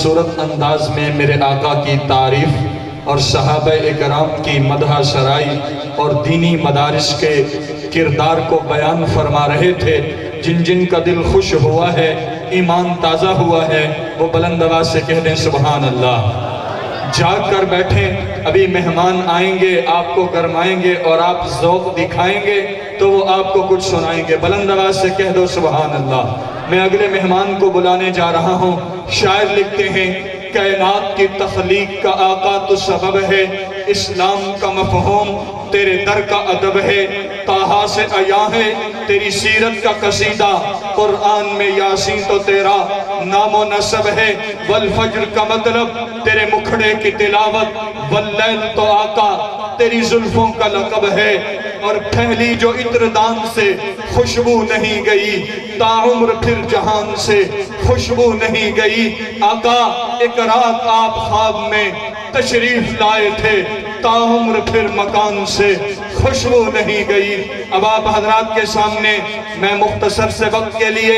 خوبصورت انداز میں میرے آقا کی تعریف اور صحابہ اکرام کی مدح سرائی اور دینی مدارس کے کردار کو بیان فرما رہے تھے۔ جن جن کا دل خوش ہوا ہے، ایمان تازہ ہوا ہے، وہ بلند آواز سے کہہ دیں سبحان اللہ۔ جاگ کر بیٹھیں، ابھی مہمان آئیں گے، آپ کو گرمائیں گے اور آپ ذوق دکھائیں گے تو وہ آپ کو کچھ سنائیں گے۔ بلند آواز سے کہہ دو سبحان اللہ۔ میں اگلے مہمان کو بلانے جا رہا ہوں۔ شاعر لکھتے ہیں، کائنات کی تخلیق کا آقا تو سبب ہے، اسلام کا مفہوم تیرے در کا ادب ہے، طٰہٰ سے عیاں ہے تیری سیرت کا قصیدہ، قرآن میں یاسین تو تیرا نام و نسب ہے، والفجر کا مطلب تیرے مکھڑے کی تلاوت، واللیل تو آقا تیری زلفوں کا لقب ہے، اور پھیلی جو عطردان سے خوشبو نہیں گئی، تاعمر پھر جہان سے خوشبو نہیں گئی۔ آقا ایک رات آپ خواب میں تشریف لائے تھے، تاعمر پھر مکان سے خوشبو نہیں گئی۔ اب آپ حضرات کے سامنے میں مختصر سے وقت کے لیے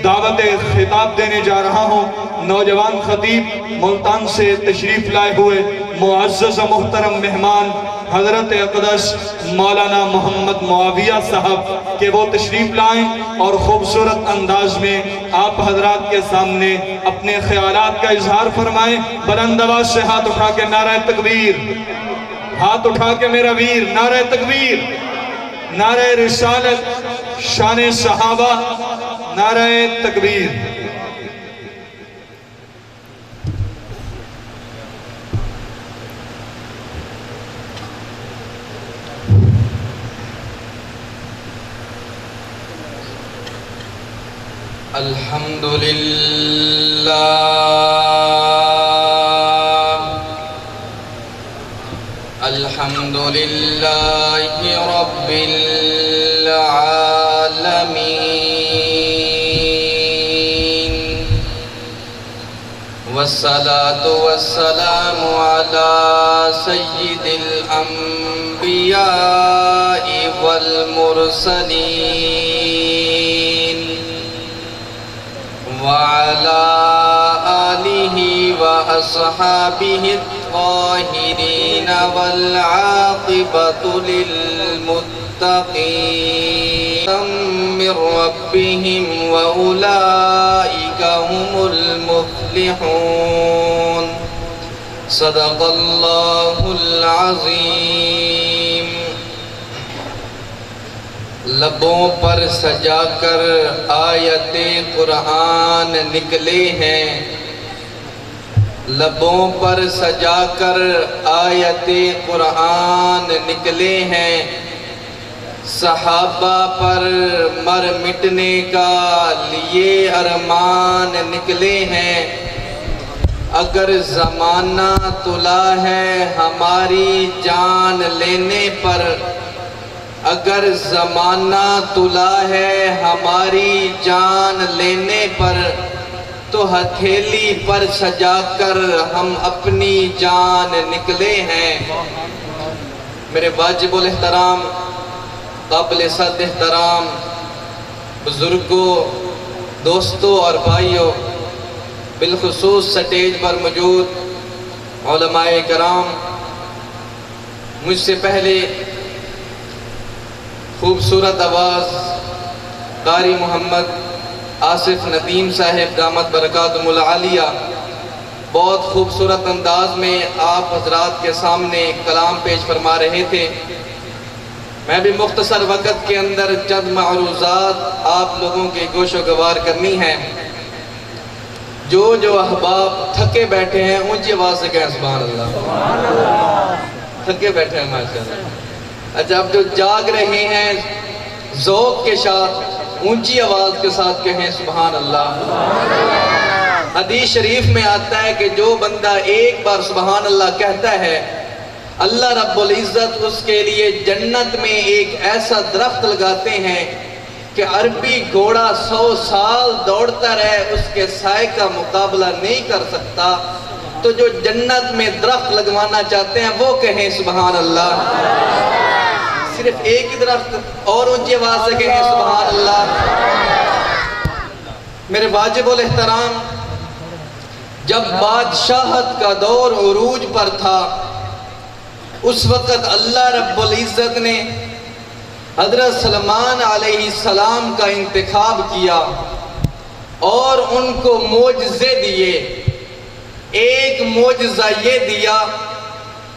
دعوت خطاب دینے جا رہا ہوں۔ نوجوان خطیب ملتان سے تشریف لائے ہوئے معزز و محترم مہمان حضرت اقدس مولانا محمد معاویہ صاحب کہ وہ تشریف لائیں اور خوبصورت انداز میں آپ حضرات کے سامنے اپنے خیالات کا اظہار فرمائیں۔ بلند آواز سے ہاتھ اٹھا کے نعرہ تکبیر، ہاتھ اٹھا کے میرا ویر، نعرہ تکبیر، نعرہ رسالت، شان صحابہ، نعرہ تکبیر۔ الحمدللہ الحمدللہ رب العالمین، والصلاة والسلام على سید الانبیاء والمرسلین، وعلى آلہ وأصحابہ الطاہرین والعاقبۃ للمتقین من ربہم وأولئک هم المفلحون۔ صدق اللہ العظیم۔ لبوں پر سجا کر آیت قرآن نکلے ہیں، لبوں پر سجا کر آیت قرآن نکلے ہیں، صحابہ پر مر مٹنے کا لیے ارمان نکلے ہیں۔ اگر زمانہ تلا ہے ہماری جان لینے پر، اگر زمانہ تلا ہے ہماری جان لینے پر، تو ہتھیلی پر سجا کر ہم اپنی جان نکلے ہیں۔ میرے واجب الاحترام قابل صد احترام بزرگوں، دوستوں اور بھائیوں، بالخصوص سٹیج پر موجود علماء کرام، مجھ سے پہلے خوبصورت آواز قاری محمد آصف ندیم صاحب دامت برکاتہم العالیہ بہت خوبصورت انداز میں آپ حضرات کے سامنے کلام پیش فرما رہے تھے۔ میں بھی مختصر وقت کے اندر چند معروضات آپ لوگوں کے گوش و گوار کرنی ہے۔ جو احباب تھکے بیٹھے ہیں اونچی آواز سے کہیں سبحان اللہ۔ تھکے بیٹھے ہیں ماشاءاللہ۔ اچھا، اب جو جاگ رہے ہیں ذوق کے ساتھ اونچی آواز کے ساتھ کہیں سبحان اللہ۔ حدیث شریف میں آتا ہے کہ جو بندہ ایک بار سبحان اللہ کہتا ہے، اللہ رب العزت اس کے لیے جنت میں ایک ایسا درخت لگاتے ہیں کہ عربی گھوڑا 100 سال دوڑتا رہے اس کے سائے کا مقابلہ نہیں کر سکتا۔ تو جو جنت میں درخت لگوانا چاہتے ہیں وہ کہیں سبحان اللہ۔ صرف ایک ہی درخت، اور اونچی آواز سے کہیں سبحان اللہ۔ میرے واجب الاحترام جب بادشاہت کا دور عروج پر تھا، اس وقت اللہ رب العزت نے حضرت سلمان علیہ السلام کا انتخاب کیا اور ان کو معجزے دیے۔ ایک معجزہ یہ دیا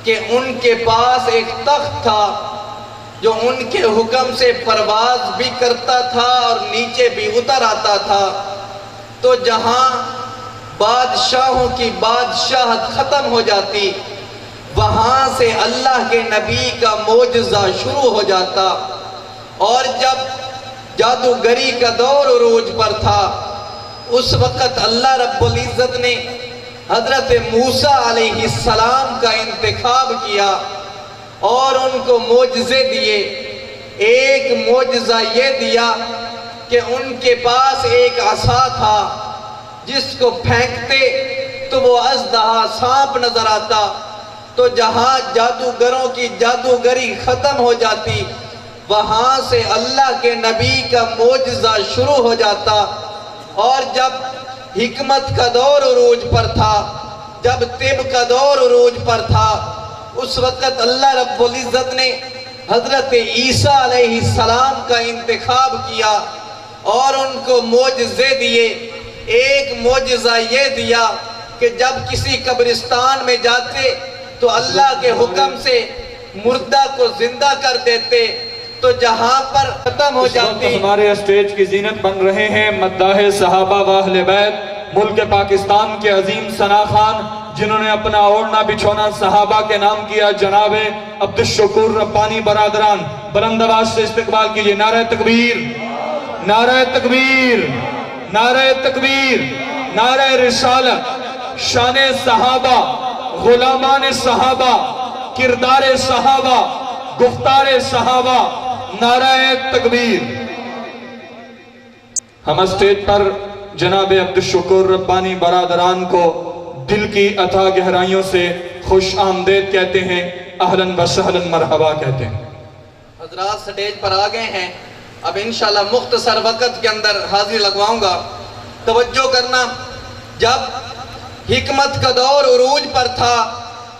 کہ ان کے پاس ایک تخت تھا جو ان کے حکم سے پرواز بھی کرتا تھا اور نیچے بھی اتر آتا تھا۔ تو جہاں بادشاہوں کی بادشاہت ختم ہو جاتی، وہاں سے اللہ کے نبی کا معجزہ شروع ہو جاتا۔ اور جب جادوگری کا دور عروج پر تھا، اس وقت اللہ رب العزت نے حضرت موسیٰ علیہ السلام کا انتخاب کیا اور ان کو معجزے دیے۔ ایک معجزہ یہ دیا کہ ان کے پاس ایک عصا تھا جس کو پھینکتے تو وہ اژدہا سانپ نظر آتا۔ تو جہاں جادوگروں کی جادوگری ختم ہو جاتی، وہاں سے اللہ کے نبی کا معجزہ شروع ہو جاتا۔ اور جب حکمت کا دور عروج پر تھا، جب طب کا دور عروج پر تھا، اس وقت اللہ رب العزت نے حضرت عیسیٰ علیہ السلام کا انتخاب کیا اور ان کو معجزے دیے۔ ایک معجزہ یہ دیا کہ جب کسی قبرستان میں جاتے تو اللہ کے حکم سے مردہ کو زندہ کر دیتے، تو جہاں پر ختم ہو اس وقت جاتی۔ ہمارے اسٹیج کی زینت بن رہے ہیں مداح صحابہ و اہل بیت ملک پاکستان کے عظیم ثنا خان، جنہوں نے اپنا اوڑھنا بچھونا صحابہ کے نام کیا۔ جناب عبدالشکور ربانی برادران بلند آواز سے استقبال کیجئے۔ نعرہ تکبیر، نعرہ تکبیر، نعرہ تکبیر، نعرہ رسالت، شان صحابہ، غلامان صحابہ، کردار صحابہ، گفتار صحابہ، نعرہ تکبیر۔ ہم اسٹیج پر جناب عبدالشکور ربانی برادران کو دل کی عطا گہرائیوں سے خوش آمدید کہتے ہیں، اہلاً و سہلاً مرحبا کہتے ہیں۔ حضرات سٹیج پر آ گئے ہیں، اب انشاءاللہ مختصر وقت کے اندر حاضری لگواؤں گا۔ توجہ کرنا، جب حکمت کا دور عروج پر تھا،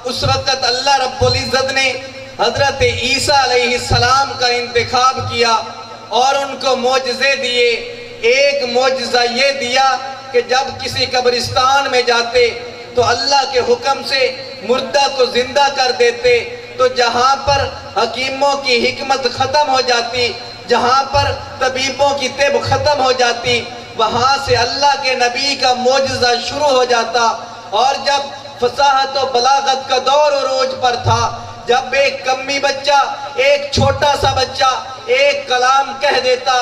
اس وقت اللہ رب العزت نے حضرت عیسیٰ علیہ السلام کا انتخاب کیا اور ان کو معجزے دیے۔ ایک معجزہ یہ دیا کہ جب کسی قبرستان میں جاتے تو اللہ کے حکم سے مردہ کو زندہ کر دیتے۔ تو جہاں پر حکیموں کی حکمت ختم ہو جاتی، جہاں پر طبیبوں کی طب ختم ہو جاتی، وہاں سے اللہ کے نبی کا معجزہ شروع ہو جاتا۔ اور جب فصاحت و بلاغت کا دور عروج پر تھا، جب ایک کمی بچہ، ایک چھوٹا سا بچہ ایک کلام کہہ دیتا،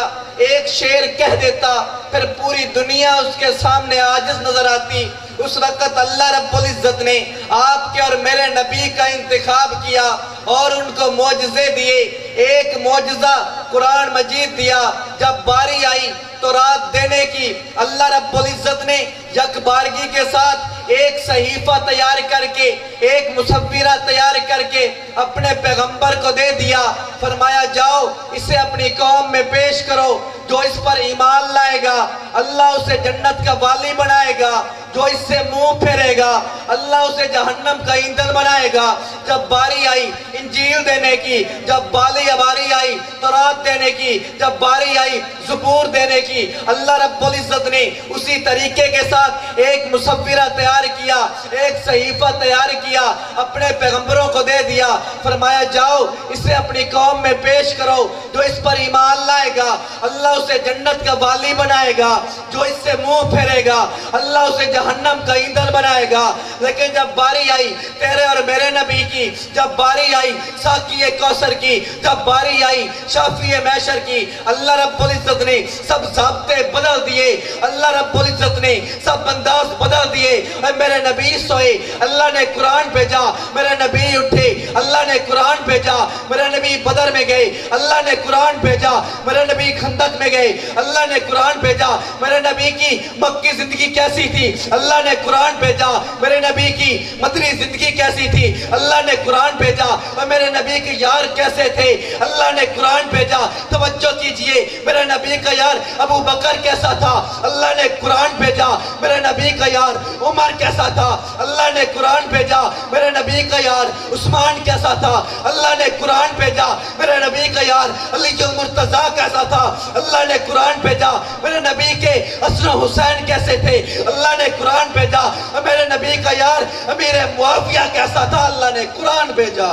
ایک شعر کہہ دیتا، پھر پوری دنیا اس کے سامنے عاجز نظر آتی، اس وقت اللہ رب العزت نے آپ کے اور میرے نبی کا انتخاب کیا اور ان کو معجزے دیے۔ ایک معجزہ قرآن مجید دیا، جب باری آئی تو رات دینے کی، اللہ رب العزت نے یکبارگی کے ساتھ ایک صحیفہ تیار کر کے، ایک مصورہ تیار کر کے اپنے پیغمبر کو دے دیا۔ فرمایا جاؤ اسے اپنی قوم میں پیش کرو، جو اس پر ایمان لائے گا اللہ اسے جنت کا والی بنائے گا، جو اس سے منہ پھیرے گا اللہ اسے جہنم کا ایندھن بنائے گا۔ جب باری آئی انجیل دینے کی، جب باری آئی تورات دینے کی، جب باری آئی زبور دینے کی، اللہ رب العزت نے اسی طریقے کے ساتھ ایک مصورہ تیار کیا، ایک صحیفہ تیار کیا، اپنے پیغمبروں کو دے دیا۔ فرمایا جاؤ اسے اپنی قوم میں پیش کرو، جو اس پر ایمان لائے گا اللہ اسے جنت کا والی بنائے گا، جو اس سے منہ پھیرے گا اللہ اسے جہنم کا ایندھن بنائے گا۔ لیکن جب باری آئی تیرے اور میرے نبی کی، جب باری آئی ساقی کوثر کی، جب باری آئی شافی محشر کی، اللہ رب العزت نے سب ضابطے بدل دیے، اللہ رب العزت نے سب انداز بدل دیے۔ اے میرے نبی سوئے، اللہ نے قرآن بھیجا، میرے نبی اٹھے، اللہ نے قرآن بھیجا، میرے نبی بدر میں گئے، اللہ نے قرآن بھیجا، میرے نبی خندق میں گئے، اللہ نے قرآن بھیجا، میرے نبی کی مکی زندگی کیسی تھی، اللہ نے قرآن بھیجا، میرے نبی کی مدنی زندگی کیسی تھی، اللہ نے قرآن بھیجا، اور میرے نبی کے یار کیسے تھے، اللہ نے قرآن بھیجا۔ توجہ کیجئے، میرے نبی کا یار ابو بکر کیسا تھا، اللہ نے قرآن بھیجا۔ میرے نبی کا یار عمر کیسا تھا، اللہ نے قرآن بھیجا۔ میرے نبی کا یار عثمان کیسا تھا، اللہ نے قرآن بھیجا۔ میرے نبی کا یار علی المرتضیٰ کیسا تھا، اللہ نے قرآن بھیجا۔ میرے نبی کے حسن و حسین کیسے تھے، اللہ نے قرآن بھیجا۔ میرے نبی کا یار امیر معاویہ کیسا تھا، اللہ نے قرآن بھیجا۔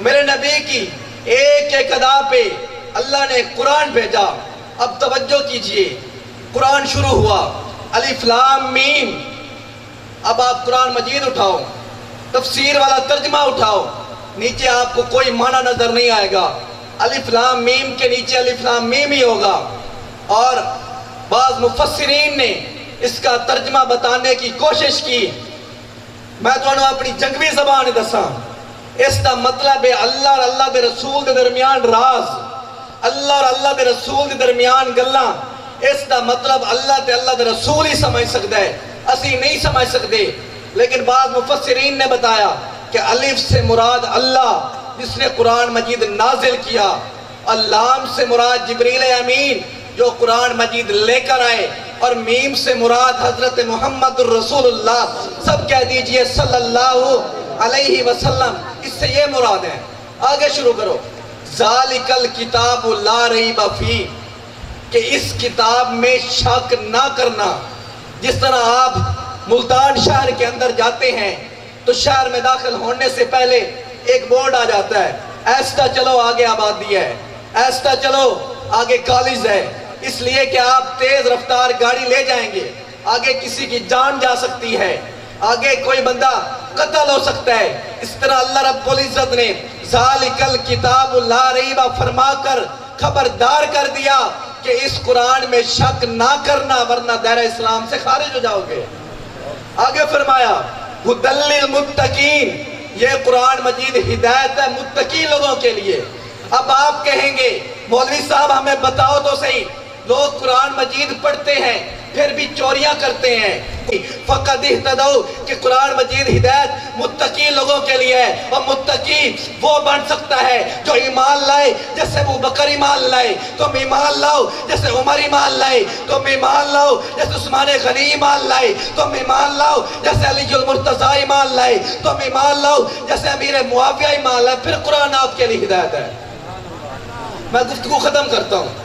میرے نبی کی ایک ایک ادا پہ اللہ نے قرآن بھیجا۔ اب توجہ کیجئے، قرآن شروع ہوا، الف لام میم۔ اب آپ قرآن مجید اٹھاؤ، تفسیر والا ترجمہ اٹھاؤ، نیچے آپ کو کوئی معنی نظر نہیں آئے گا، الف لام میم کے نیچے الف لام میم ہی ہوگا۔ اور بعض مفسرین نے اس کا ترجمہ بتانے کی کوشش کی، میں تو اپنی جنگوی زبان دساں، اس کا مطلب ہے اللہ اور اللہ دے رسول دے درمیان راز، اللہ اور اللہ دے رسول دے درمیان گلاں۔ اس کا مطلب اللہ تے اللہ دے رسول ہی سمجھ سکتا ہے، اسی نہیں سمجھ سکتے۔ لیکن بعض مفسرین نے بتایا کہ الف سے مراد اللہ جس نے قرآن مجید نازل کیا، اللام سے مراد جبریل امین جو قرآن مجید لے کر آئے، اور میم سے مراد حضرت محمد الرسول اللہ، سب کہہ دیجئے صلی اللہ علیہ وسلم، اس سے یہ مراد ہے۔ آگے شروع کرو، ذالک الکتاب لا ریب فیہ، کہ اس کتاب میں شک نہ کرنا۔ جس طرح آپ ملتان شہر کے اندر جاتے ہیں تو شہر میں داخل ہونے سے پہلے ایک بورڈ آ جاتا ہے، ایستا چلو آگے آبادی ہے، ایستا چلو آگے کالج ہے، اس لیے کہ آپ تیز رفتار گاڑی لے جائیں گے، آگے کسی کی جان جا سکتی ہے، آگے کوئی بندہ قتل ہو سکتا ہے۔ اس طرح اللہ رب العزت نے ذالک الکتاب لا ریب فرما کر خبردار کر دیا کہ اس قرآن میں شک نہ کرنا ورنہ دائرہ اسلام سے خارج ہو جاؤ گے۔ آگے فرمایا ھدی للمتقین، یہ قرآن مجید ہدایت ہے متقی لوگوں کے لیے۔ اب آپ کہیں گے مولوی صاحب ہمیں بتاؤ تو صحیح، لوگ قرآن مجید پڑھتے ہیں پھر بھی چوریاں کرتے ہیں۔ فقد اہتدوا کہ قرآن مجید ہدایت متقی لوگوں کے لیے ہے، اور متقی وہ بن سکتا ہے جو ایمان لائے جیسے ابو بکر ایمان لائے، تم ایمان لاؤ جیسے عمر ایمان لائے، تم ایمان لاؤ جیسے عثمان غنی ایمان لائے، تم ایمان لاؤ جیسے علی المرتضیٰ ایمان لائے، تم ایمان لاؤ جیسے امیر معاویہ ایمان لائے، پھر قرآن آپ کے لیے ہدایت ہے۔ میں گفتگو ختم کرتا ہوں،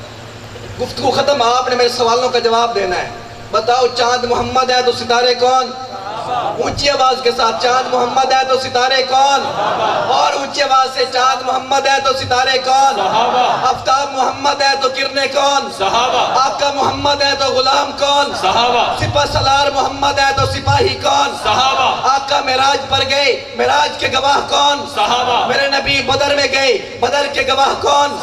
گفتگو ختم، آپ نے میرے سوالوں کا جواب دینا ہے۔ بتاؤ چاند محمد ہے تو ستارے کون؟ اونچی آواز کے ساتھ، چاند محمد ہے تو ستارے کون؟ اور اونچی آواز سے، چاند محمد ہے تو ستارے کون؟ آفتاب محمد ہے تو کرنے کون؟ آقا محمد ہے تو غلام کون؟ سپہ سالار محمد ہے تو سپاہی کون؟ آقا معراج پر گئے، معراج کے گواہ کون؟ میرے نبی بدر میں گئے، بدر کے گواہ کون؟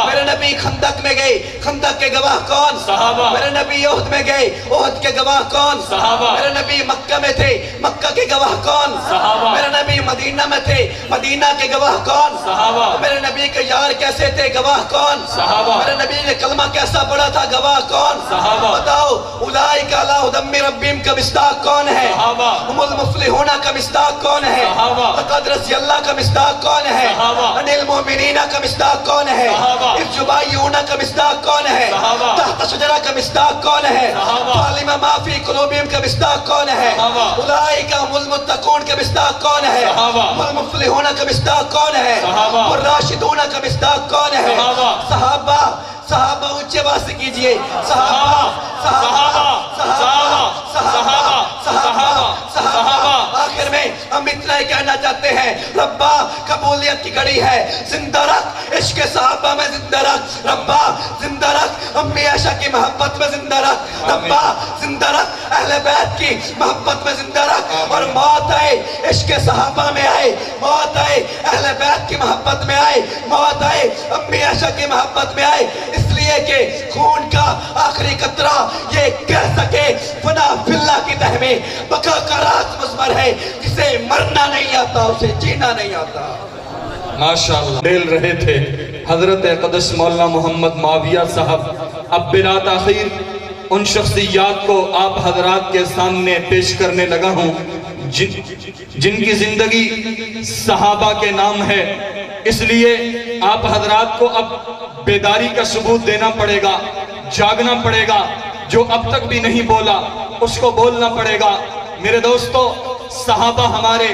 میرے نبی خندق میں گئے، خندق کے گواہ کون؟ میرے نبی احد میں گئے، احد کے گواہ کون؟ میرے نبی مکہ میں تھے، مکہ کے گواہ کون؟ میرے نبی مدینہ میں تھے، مدینہ کے گواہ کون؟ میرے نبی کے یار کیسے تھے، گواہ کون؟ میرے نبی نے کلمہ کیسا پڑھا تھا، گواہ کون؟ بتاؤ اولئک علی ھدی من ربہم کا مصداق کون ہے؟ ہم المفلحون کا مصداق کون ہے؟ لقد رضی اللہ کا مصداق کون ہے؟ عن المؤمنین کا مصداق کون ہے؟ اذ یبایعونک کا مصداق کون ہے؟ تحت شجرہ کا مصداق کون ہے؟ فعلم ما فی قلوبہم کا مصداق کون ہے؟ اولئک هم المتقون کا مصداق کون ہے؟ والمفلحون کا مصداق کون ہے؟ والراشدون کا مصداق کون ہے؟ صحابہ، صحابہ اونچے آواز سے کیجئے، صحابہ، صحابہ، صحابہ، صحابہ، صحابہ، صحابہ۔ آخر میں ہم اتنا ہی کہنا چاہتے ہیں، ربا قبولیت کی گھڑی ہے، زندہ رکھ عشق صحابہ میں، زندہ رکھ ربا، زندہ رکھ امی عائشہ کی محبت میں، زندہ رکھ ربا، زندہ رکھ اہل بیت کی محبت میں، زندہ رکھ۔ اور موت آئے عشق صحابہ میں آئے، موت آئے اہل بیت کی محبت میں آئے، موت آئے امی عائشہ کی محبت میں آئے، اس لیے کہ خون کا آخری قطرہ یہ کہہ سکے فنا فی اللہ کی تہ میں بقا کا راز مضمر ہے، جسے مرنا نہیں آتا اسے جینا نہیں آتا۔ ماشاءاللہ ڈیل رہے تھے حضرت قدس مولانا محمد معاویہ صاحب۔ اب بلا تاخیر ان شخصیات کو آپ حضرات کے سامنے پیش کرنے لگا ہوں جن کی زندگی صحابہ کے نام ہے. اس لیے آپ حضرات کو اب بیداری کا ثبوت دینا پڑے گا، جاگنا پڑے گا. جو اب تک بھی نہیں بولا اس کو بولنا پڑے گا. میرے دوستو، صحابہ ہمارے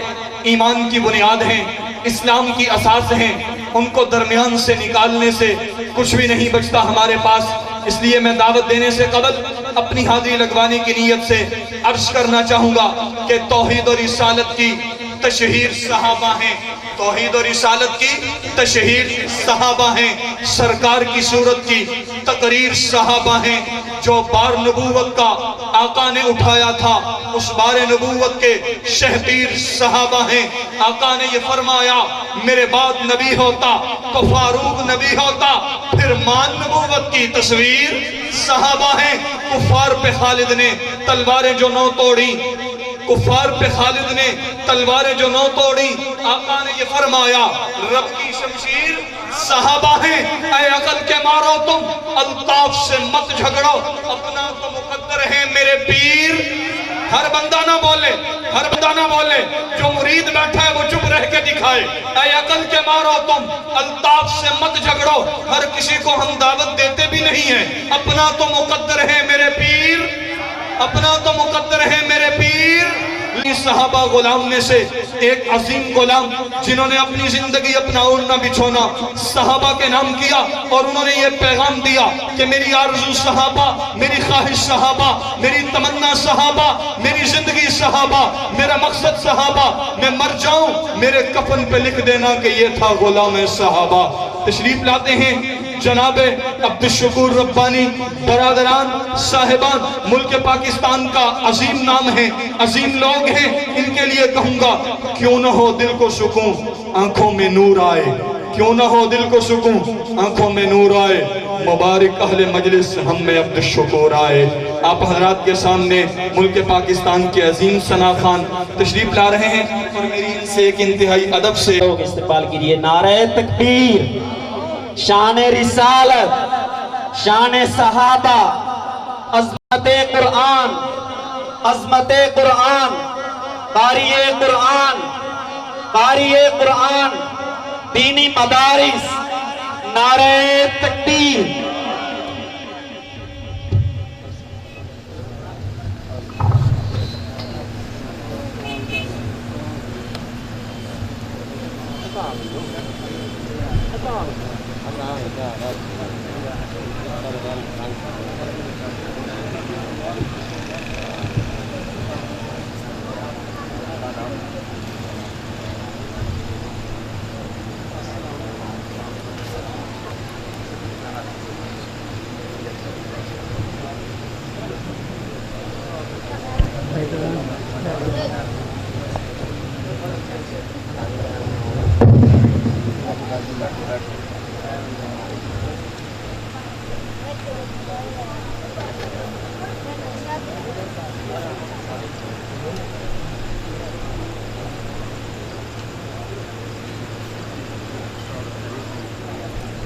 ایمان کی بنیاد ہیں، اسلام کی اساس ہیں. ان کو درمیان سے نکالنے سے کچھ بھی نہیں بچتا ہمارے پاس. اس لیے میں دعوت دینے سے قبل اپنی حاضری لگوانے کی نیت سے عرض کرنا چاہوں گا کہ توحید و رسالت کی تشہیر صحابہ ہیں. توحید و رسالت کی تشہیر صحابہ ہیں. سرکار کی صورت کی تقریر صحابہ ہیں. جو بار نبوت کا آقا نے اٹھایا تھا اس بار نبوت کے شہپیر صحابہ ہیں. آقا نے یہ فرمایا میرے بعد نبی ہوتا تو فاروق نبی ہوتا. پھر مان نبوت کی تصویر صحابہ ہیں. کفار پہ خالد نے تلواریں جو نو توڑی، کفار پہ خالد نے تلواریں جو نو توڑی. آقا نے یہ فرمایا رب کی شمشیر صحابہ ہیں. اے عقل کے مارو تم الطاف سے مت جھگڑو، اپنا تو مقدر ہے میرے پیر. ہر بندہ نہ بولے، ہر بندہ نہ بولے. جو مرید بیٹھا ہے وہ چپ رہ کے دکھائے. اے عقل کے مارو تم الطاف سے مت جھگڑو. ہر کسی کو ہم دعوت دیتے بھی نہیں ہیں. اپنا تو مقدر ہے میرے پیر، اپنا تو مقدر ہے میرے پیر. صحابہ غلام میں سے ایک عظیم غلام جنہوں نے اپنی زندگی اپنا اوڑھنا بچھونا صحابہ کے نام کیا، اور انہوں نے یہ پیغام دیا کہ میری آرزو صحابہ، میری خواہش صحابہ، میری تمنا صحابہ، میری زندگی صحابہ، میرا مقصد صحابہ. میں مر جاؤں میرے کفن پہ لکھ دینا کہ یہ تھا غلام صحابہ. تشریف لاتے ہیں جناب عبدالشکور ربانی. برادران، صاحبان، ملک پاکستان کا عظیم نام ہے، عظیم لوگ ہیں. ان کے لیے کہوں گا کیوں نہ ہو دل کو سکون آنکھوں میں نور آئے، کیوں نہ ہو دل کو سکون آنکھوں میں نور آئے. مبارک اہل مجلس ہم میں عبدالشکور آئے. آپ حضرات کے سامنے ملک پاکستان کے عظیم ثنا خان تشریف لا رہے ہیں، اور میری ان سے ایک انتہائی ادب سے استقبال کیجیے. نعرہ تکبیر، شان رسالت، شان صحابہ، عظمت قرآن، عظمت قرآن، قاری قرآن، قاری قرآن، دینی مدارس. نعرہ تکبیر.